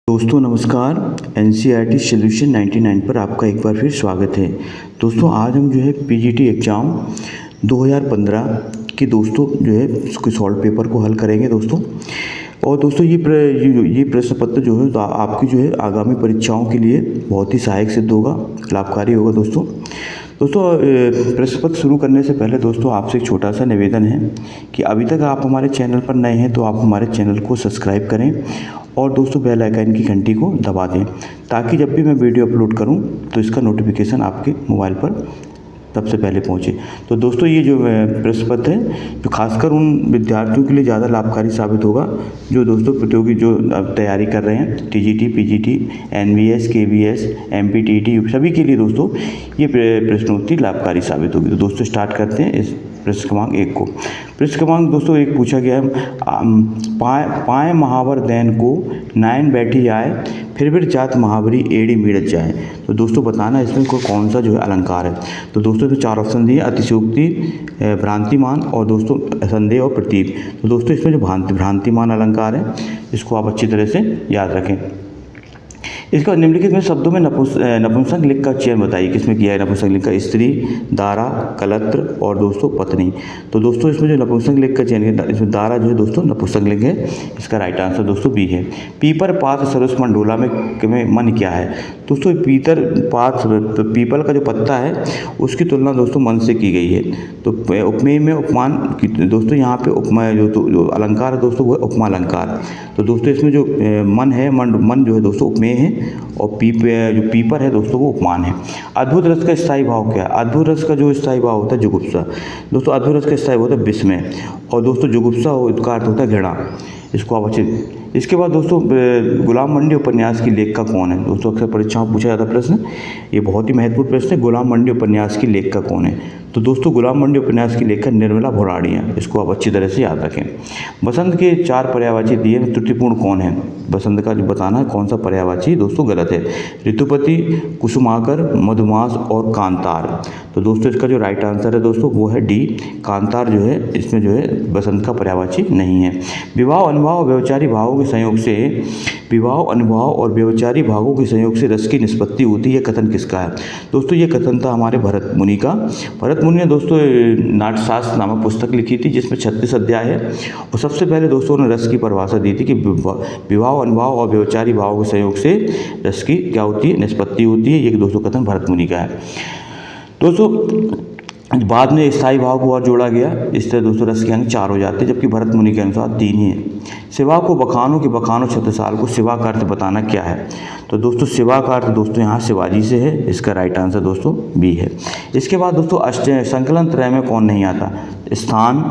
दोस्तों नमस्कार। NCERT solution 99 पर आपका एक बार फिर स्वागत है। दोस्तों आज हम जो है पीजीटी एग्ज़ाम 2015 के दोस्तों जो है उसके सॉल्व पेपर को हल करेंगे दोस्तों। और दोस्तों ये प्रश्न पत्र जो है तो आपकी जो है आगामी परीक्षाओं के लिए बहुत ही सहायक सिद्ध होगा, लाभकारी होगा दोस्तों। प्रश्न पत्र शुरू करने से पहले दोस्तों आपसे एक छोटा सा निवेदन है कि अभी तक आप हमारे चैनल पर नए हैं तो आप हमारे चैनल को सब्सक्राइब करें और दोस्तों बेल आइकन की घंटी को दबा दें ताकि जब भी मैं वीडियो अपलोड करूं तो इसका नोटिफिकेशन आपके मोबाइल पर सबसे पहले पहुंचे। तो दोस्तों ये जो प्रश्न पत्र है जो खासकर उन विद्यार्थियों के लिए ज़्यादा लाभकारी साबित होगा जो दोस्तों प्रतियोगी जो तैयारी कर रहे हैं टीजीटी, पीजीटी, एनवीएस, केवीएस, एमपीटीटी सभी के लिए दोस्तों ये प्रश्नोत्तरी लाभकारी साबित होगी। तो दोस्तों स्टार्ट करते हैं इस प्रश्न क्रमांक 1 को। प्रश्न क्रमांक दोस्तों 1 पूछा गया है पाए महावर दैन को नायन बैठी आए फिर जात महावरी एड़ी मिड़त जाए। तो दोस्तों बताना इसमें कौन सा जो है अलंकार है। तो दोस्तों तो 4 ऑप्शन दिए, अतिशयोक्ति, भ्रांतिमान और दोस्तों संदेह और प्रतीक। तो दोस्तों इसमें जो भ्रांतिमान अलंकार है इसको आप अच्छी तरह से याद रखें। इसका निम्नलिखित में शब्दों में नपुंसक लिंग का चयन बताइए। किसमें किया है नपुंसक लिंग का? स्त्री, दारा, कलत्र और दोस्तों पत्नी। तो दोस्तों इसमें जो नपुंसक लिंग का चयन किया इसमें दारा जो है दोस्तों नपुंसक लिंग है। इसका राइट आंसर दोस्तों बी है। पीपर पात सरुस मंडोला में मन क्या है? दोस्तों पीपल का जो पत्ता है उसकी तुलना दोस्तों मन से की गई है। तो उपमेय में उपमान दोस्तों यहाँ पे उपमा जो अलंकार है दोस्तों वो है उपमा अलंकार। तो दोस्तों इसमें जो मन है मन जो है दोस्तों उपमेय है और जो पीपर है दोस्तों वो उपमान है। अद्भुत रस का स्थायी भाव क्या है? अद्भुत रस का जो स्थायी भाव होता है जुगुप्सा। दोस्तों अद्भुत रस का स्थायी होता है विस्मय और दोस्तों जुगुप्सा का अर्थ होता है घृणा। इसको आप अच्छे। इसके बाद दोस्तों गुलाम मंडी उपन्यास की लेखिका कौन है? दोस्तों अक्सर परीक्षाओं में पूछा जाता प्रश्न, ये बहुत ही महत्वपूर्ण प्रश्न है। गुलाम मंडी उपन्यास की लेखिका कौन है? तो दोस्तों गुलाम मंडी उपन्यास की लेखिका निर्मला भोराड़ी है। इसको आप अच्छी तरह से याद रखें। बसंत के 4 पर्यायवाची दिए त्रुटिपूर्ण कौन है? बसंत का जो बताना है कौन सा पर्यायवाची दोस्तों गलत है। ऋतुपति, कुसुमाकर, मधुमास और कांतार। तो दोस्तों इसका जो राइट आंसर है दोस्तों वो है डी, कांतार जो है इसमें जो है बसंत का पर्यायवाची नहीं है। विवाह अनुभव और व्यवचारी भावों के संयोग से भागों के संयोग से रस की निष्पत्ति होती है। यह कथन किसका है? दोस्तों ये कथन था हमारे भरत मुनि का। भरत मुनि ने दोस्तों नाट्यशास्त्र नामक पुस्तक लिखी थी जिसमें 36 अध्याय है और सबसे पहले दोस्तों ने रस की परिभाषा दी थी कि विवाह अनुभव और व्यवचारी भावों के संयोग से रस की क्या होती है? निष्पत्ति होती है। ये दोस्तों कथन भरत मुनि का है। दोस्तों बाद में स्थायी भाव को और जोड़ा गया। इस तरह दोस्तों रस के अंग 4 हो जाते हैं जबकि भरत मुनि के अनुसार 3 ही है। सिवा को बखानों के बखानों छत्रसाल को सिवा का अर्थ बताना क्या है? तो दोस्तों सिवा का अर्थ दोस्तों यहाँ शिवाजी से है। इसका राइट आंसर दोस्तों बी है। इसके बाद दोस्तों संकलन त्रय में कौन नहीं आता? स्थान,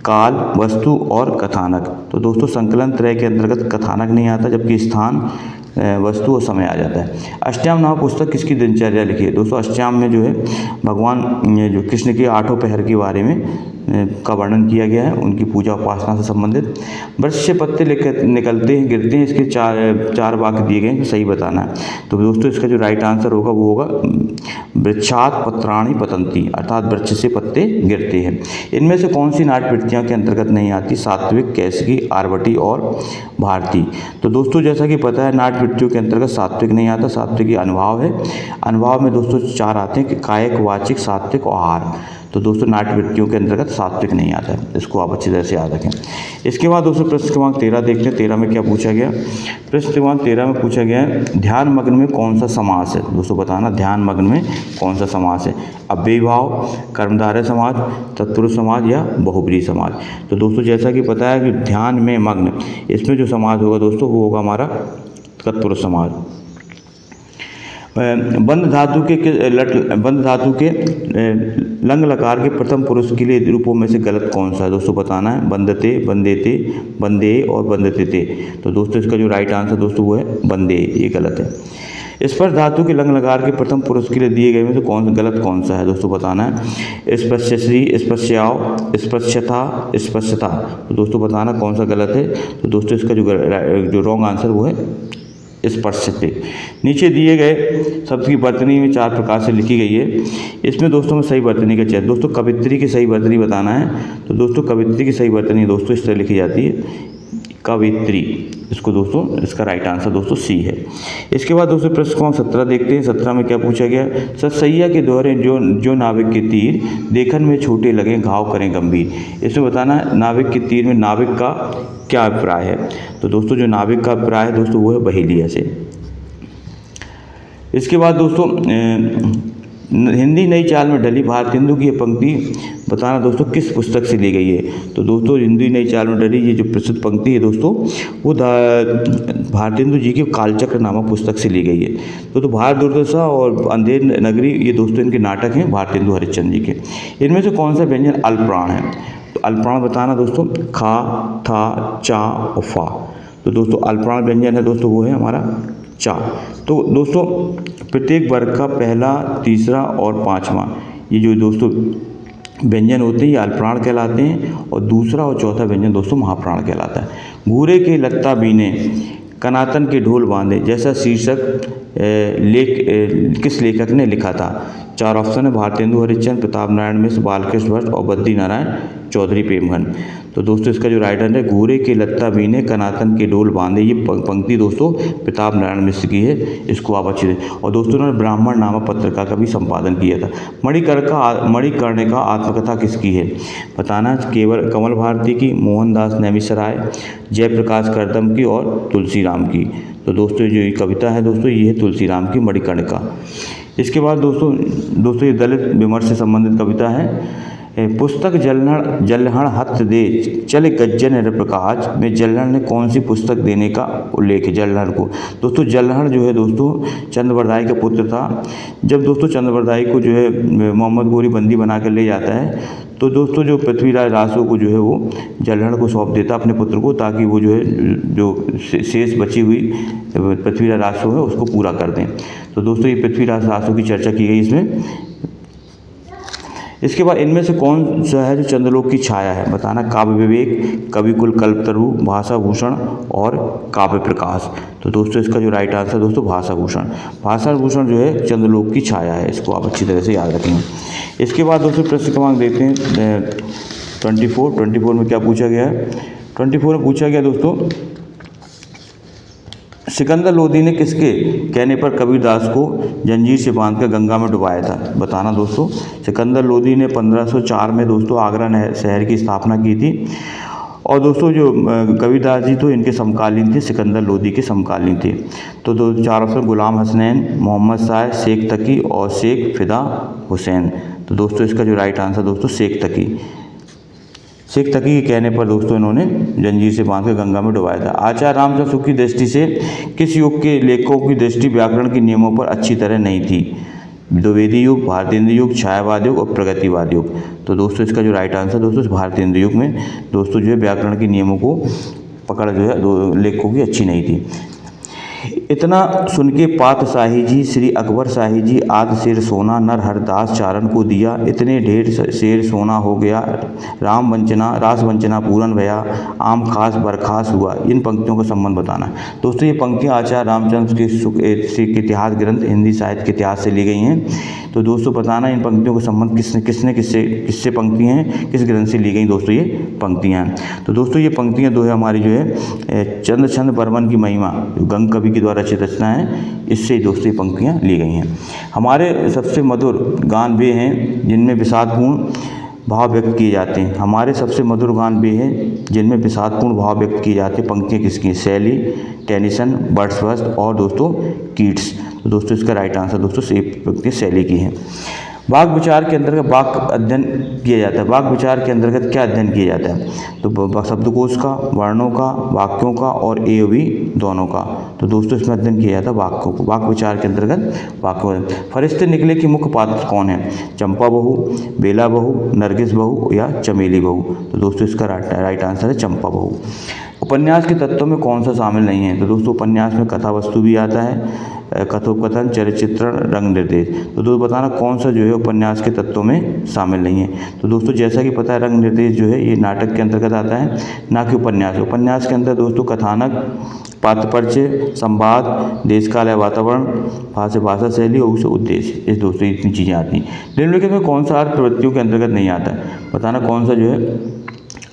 काल, वस्तु और कथानक। तो दोस्तों संकलन त्रय के अंतर्गत कथानक नहीं आता जबकि स्थान, वस्तु और समय आ जाता है। अष्टयाम नामक पुस्तक किसकी दिनचर्या लिखी है? दोस्तों अष्टयाम में जो है भगवान जो कृष्ण के 8 पहर के बारे में का वर्णन किया गया है, उनकी पूजा उपासना से संबंधित। वृक्ष से पत्ते निकलते हैं गिरते हैं, इसके 4 वाक्य दिए गए हैं, सही बताना है। तो दोस्तों इसका जो राइट आंसर होगा वो होगा वृक्षात पत्राणि पतंती, अर्थात वृक्ष से पत्ते गिरते हैं। इनमें से कौन सी नाट्य वृत्तियाँ के अंतर्गत नहीं आती? सात्विक, कैसिकी, आरवटी और भारती। तो दोस्तों जैसा कि पता है नाट्य वृत्तियों के अंतर्गत सात्विक नहीं आता। सात्विक ये अनुभाव है। अनुभाव में दोस्तों 4 आते हैं कि कायक, वाचिक, सात्विक और आहार। तो दोस्तों नाट्य वृत्तियों के अंतर्गत सात्विक नहीं आता है। इसको आप अच्छी तरह से याद रखें। इसके बाद दोस्तों प्रश्न क्रमांक 13 देखते हैं। 13 में क्या पूछा गया? प्रश्न क्रमांक 13 में पूछा गया है ध्यान मग्न में कौन सा समास है? दोस्तों बताना ध्यान मग्न में कौन सा समास है? अव्ययी भाव, कर्मधारय समाज, तत्पुरुष समाज या बहुब्रीहि समाज। तो दोस्तों जैसा कि पता है कि ध्यान में मग्न इसमें जो समाज होगा दोस्तों वो होगा हमारा तत्पुरुष समाज। बंध धातु के लंग लकार के प्रथम पुरुष के लिए रूपों में से गलत कौन सा है? दोस्तों बताना है बंधते, बंदेते, बंदे और बंधते थे। तो दोस्तों इसका जो राइट आंसर दोस्तों वो है बंदे, ये गलत है। स्पर्श धातु के लंग लकार के प्रथम पुरुष के लिए दिए गए में से गलत कौन सा है? दोस्तों बताना है स्पर्शश्री, स्पर्श्याव, स्पर्शथा, स्पर्शता। तो दोस्तों बताना कौन सा गलत है? तो दोस्तों इसका जो रॉन्ग आंसर वो है स्पर्शते। नीचे दिए गए शब्द की वर्तनी में 4 प्रकार से लिखी गई है। इसमें दोस्तों में सही वर्तनी का चयन। दोस्तों कवित्री की सही वर्तनी बताना है। तो दोस्तों कवित्री की सही वर्तनी दोस्तों इस तरह लिखी जाती है कवित्री। इसको दोस्तों इसका राइट आंसर दोस्तों सी है। इसके बाद दोस्तों प्रश्न क्रमांक 17 देखते हैं। 17 में क्या पूछा गया, सतसैया के दोहरे जो नाविक के तीर देखन में छोटे लगे घाव करें गंभीर। इसमें बताना है नाविक के तीर में नाविक का क्या अभिप्राय है। तो दोस्तों जो नाविक का अभिप्राय है दोस्तों वो है बहेलिया से। इसके बाद दोस्तों हिंदी नई चाल में ढली भारतेंदु की यह पंक्ति बताना दोस्तों किस पुस्तक से ली गई है। तो दोस्तों हिंदी नई चाल में ढली ये जो प्रसिद्ध पंक्ति है दोस्तों वो भारतेंदु जी की कालचक्र नामक पुस्तक से ली गई है। तो भारत दुर्दशा और अंधेर नगरी ये दोस्तों इनके नाटक हैं भारतेंदु हरिश्चंद्र जी के। इनमें से कौन सा व्यंजन अल्पप्राण है। तो अल्पप्राण बताना दोस्तों खा, था, चा और फा। तो दोस्तों अल्पप्राण व्यंजन है दोस्तों वो है हमारा चा। तो दोस्तों प्रत्येक वर्ग का पहला, तीसरा और पांचवा ये जो दोस्तों व्यंजन होते हैं ये अल्पप्राण कहलाते हैं और दूसरा और चौथा व्यंजन दोस्तों महाप्राण कहलाता है। घूरे के लत्ता बीने कनातन के ढोल बांधे जैसा शीर्षक किस लेखक ने लिखा था। 4 ऑप्शन है भारतेंदु हरिश्चंद्र, प्रताप नारायण मिश्र, बालकृष्ण भट्ट और बद्री नारायण चौधरी प्रेमघन। तो दोस्तों इसका जो राइट आंसर है घूरे के लत्ता बीने कनातन के ढोल बांधे, ये पंक्ति दोस्तों प्रताप नारायण मिश्र की है। इसको आप अच्छे से। और दोस्तों उन्होंने ब्राह्मण नामक पत्रिका का भी संपादन किया था। मणिकर्णिका आत्मकथा किसकी है। बताना केवल कमल भारती की, मोहनदास नेमिसराय, जयप्रकाश करदम की और तुलसीराम की। तो दोस्तों जो ये कविता है दोस्तों ये है तुलसीराम की मणिकर्णिका। इसके बाद दोस्तों ये दलित विमर्श से संबंधित कविता है। पुस्तक जल्हण हथ दे चल गज्जन प्रकाश में जल्हण ने कौन सी पुस्तक देने का उल्लेख है। जल्हण को दोस्तों जल्हण जो है दोस्तों चंद्रवरदाई का पुत्र था। जब दोस्तों चंद्रवरदाई को जो है मोहम्मद गोरी बंदी बना कर ले जाता है तो दोस्तों जो पृथ्वीराज रासो को जो है वो जल्हण को सौंप देता अपने पुत्र को, ताकि वो जो है जो शेष बची हुई पृथ्वीराज रासो है उसको पूरा कर दें। तो दोस्तों ये पृथ्वीराज रासो की चर्चा की गई इसमें। इसके बाद इनमें से कौन सा है जो चंद्रलोक की छाया है। बताना काव्य विवेक, कविकुल कल्पतरु, भाषा भूषण और काव्य प्रकाश। तो दोस्तों इसका जो राइट आंसर दोस्तों भाषा भूषण। भाषा भूषण जो है चंद्रलोक की छाया है, इसको आप अच्छी तरह से याद रखेंगे। इसके बाद दोस्तों प्रश्न क्रमांक देखते हैं 24 में क्या पूछा गया है। 24 में पूछा गया दोस्तों सिकंदर लोदी ने किसके कहने पर कबीरदास को जंजीर से बांधकर गंगा में डुबाया था। बताना दोस्तों सिकंदर लोदी ने 1504 में दोस्तों आगरा शहर की स्थापना की थी। और दोस्तों जो कबीरदास जी तो इनके समकालीन थे, सिकंदर लोदी के समकालीन थे। तो 4 ऑप्शन गुलाम हसनैन, मोहम्मद शाह, शेख तकी और शेख फिदा हुसैन। तो दोस्तों इसका जो राइट आंसर दोस्तों शेख तकी के कहने पर दोस्तों इन्होंने जंजीर से बांधकर गंगा में डुबाया था। आचार्य रामचंद्र शुक्ल की दृष्टि से किस युग के लेखकों की दृष्टि व्याकरण के नियमों पर अच्छी तरह नहीं थी। द्विवेदी युग, भारतेंदु युग, छायावाद युग और प्रगतिवाद युग। तो दोस्तों इसका जो राइट आंसर दोस्तों भारतेंदु युग में दोस्तों जो है व्याकरण के नियमों को पकड़ जो है लेखकों की अच्छी नहीं थी। इतना सुन के पात शाही जी, श्री अकबर शाही जी, आध शेर सोना नर हरदास चारण को दिया, इतने ढेर शेर सोना हो गया, रास वंचना पूरन भया, आम खास बरखास हुआ। इन पंक्तियों का संबंध बताना है। दोस्तों ये पंक्तियाँ आचार्य रामचंद्र के इतिहास ग्रंथ हिंदी साहित्य के इतिहास से ली गई हैं। तो दोस्तों बताना इन पंक्तियों का संबंध किससे पंक्तियाँ हैं, किस ग्रंथ से ली गई दोस्तों ये पंक्तियाँ हैं। तो दोस्तों ये पंक्तियाँ दो है हमारी जो है चंद्रचंद बर्मन की महिमा जो गंग कवि के द्वारा रचित रचना है, इससे दोस्तों ये पंक्तियाँ ली गई हैं। हमारे सबसे मधुर गान वे हैं जिनमें विषादपूर्ण भाव व्यक्त किए जाते हैं। हमारे सबसे मधुर गान वे हैं जिनमें विषादपूर्ण भाव व्यक्त किए जाते हैं। पंक्तियाँ किसकी हैं, शैली, टेनिसन, वर्ड्सवर्थ और दोस्तों कीट्स। तो दोस्तों इसका राइट आंसर दोस्तों से पंक्तियाँ शैली की हैं। वाक विचार के अंतर्गत वाक अध्ययन किया जाता है। वाक विचार के अंतर्गत क्या अध्ययन किया जाता है। तो शब्दकोश का, वर्णों का, वाक्यों का और AOV दोनों का। तो दोस्तों इसमें अध्ययन किया जाता है वाक्यों को। वाक विचार के अंतर्गत वाक्यों। फरिश्ते निकले की मुख्य पात्र कौन है। चंपा बहू, बेला बहू, नरगिस बहू या चमेली बहू। तो दोस्तों इसका राइट आंसर है चंपा बहू। उपन्यास के तत्वों में कौन सा शामिल नहीं है। तो दोस्तों उपन्यास में कथा वस्तु भी आता है, कथोपकथन, चरित्रण, रंग निर्देश। तो दोस्तों बताना कौन सा जो है उपन्यास के तत्वों में शामिल नहीं है। तो दोस्तों जैसा कि पता है रंग निर्देश जो है ये नाटक के अंतर्गत आता है, ना कि उपन्यास। उपन्यास के अंदर दोस्तों कथानक, पात्र परिचय, संवाद, देश काल या वातावरण, भाषा शैली और उसे उद्देश्य, इस दोस्तों इतनी चीज़ें आती हैं। निम्नलिखित में कौन सा अर्थ प्रवृत्तियों के अंतर्गत नहीं आता है। बताना कौन सा जो है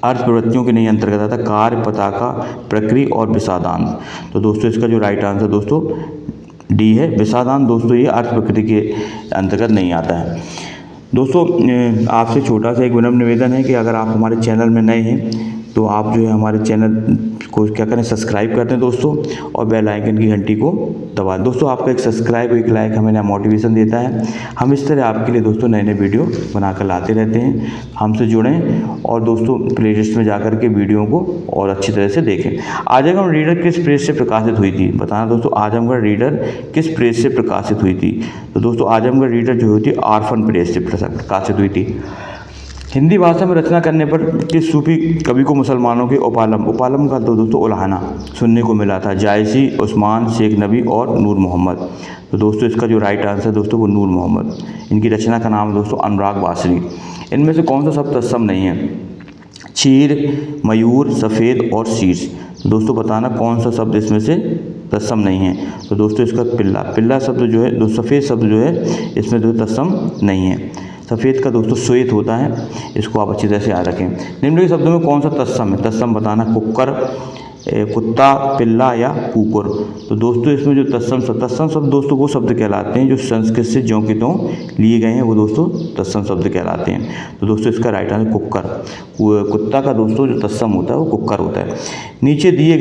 अर्थ प्रवृत्तियों के नहीं अंतर्गत आता, कार्य, पताका, प्रक्रिया और विषादांत। तो दोस्तों इसका जो राइट आंसर दोस्तों डी है, विषादांत दोस्तों ये अर्थ प्रकृति के अंतर्गत नहीं आता है। दोस्तों आपसे छोटा सा एक विनम्र निवेदन है कि अगर आप हमारे चैनल में नए हैं तो आप जो है हमारे चैनल को क्या करें, सब्सक्राइब कर दें दोस्तों, और बेल आइकन की घंटी को दबा दें। दोस्तों आपका एक सब्सक्राइब, एक लाइक हमें ना मोटिवेशन देता है। हम इस तरह आपके लिए दोस्तों नए नए वीडियो बनाकर लाते रहते हैं। हमसे जुड़ें और दोस्तों प्लेलिस्ट में जाकर के वीडियो को और अच्छी तरह से देखें। आजमगढ़ रीडर किस प्रेस से प्रकाशित हुई थी? बताना दोस्तों, आजमगढ़ रीडर किस प्रेस से प्रकाशित हुई थी? तो दोस्तों आजमगढ़ रीडर जो हुई थी आर्फन प्रेस से प्रकाशित हुई थी। हिंदी भाषा में रचना करने पर किस सूफी कवि को मुसलमानों के उपालम का तो दोस्तों उल्हाना सुनने को मिला था? जायसी, उस्मान, शेख नबी और नूर मोहम्मद। तो दोस्तों इसका जो राइट आंसर दोस्तों वो नूर मोहम्मद। इनकी रचना का नाम दोस्तों अनुराग बासरी। इनमें से कौन सा शब्द तत्सम नहीं है? चीर, मयूर, सफ़ेद और शीर्ष। दोस्तों बताना कौन सा शब्द इसमें से तत्सम नहीं है? तो दोस्तों इसका पिल्ला शब्द जो है, सफ़ेद शब्द जो है इसमें जो तत्सम नहीं है। सफ़ेद का दोस्तों श्वेत होता है, इसको आप अच्छी तरह से याद रखें। निम्नलिखित शब्दों में कौन सा तत्सम है? तत्सम बताना, कुक्कर, कुत्ता, पिल्ला या कुकुर। तो दोस्तों इसमें जो तत्सम शब्द दोस्तों वो शब्द कहलाते हैं जो संस्कृत से ज्यों के त्यों लिए गए हैं, वो दोस्तों तत्सम शब्द कहलाते हैं। तो दोस्तों इसका राइट आंसर कुक्कर। कुत्ता का दोस्तों जो तत्सम होता है वो कुक्कर होता है। नीचे दिए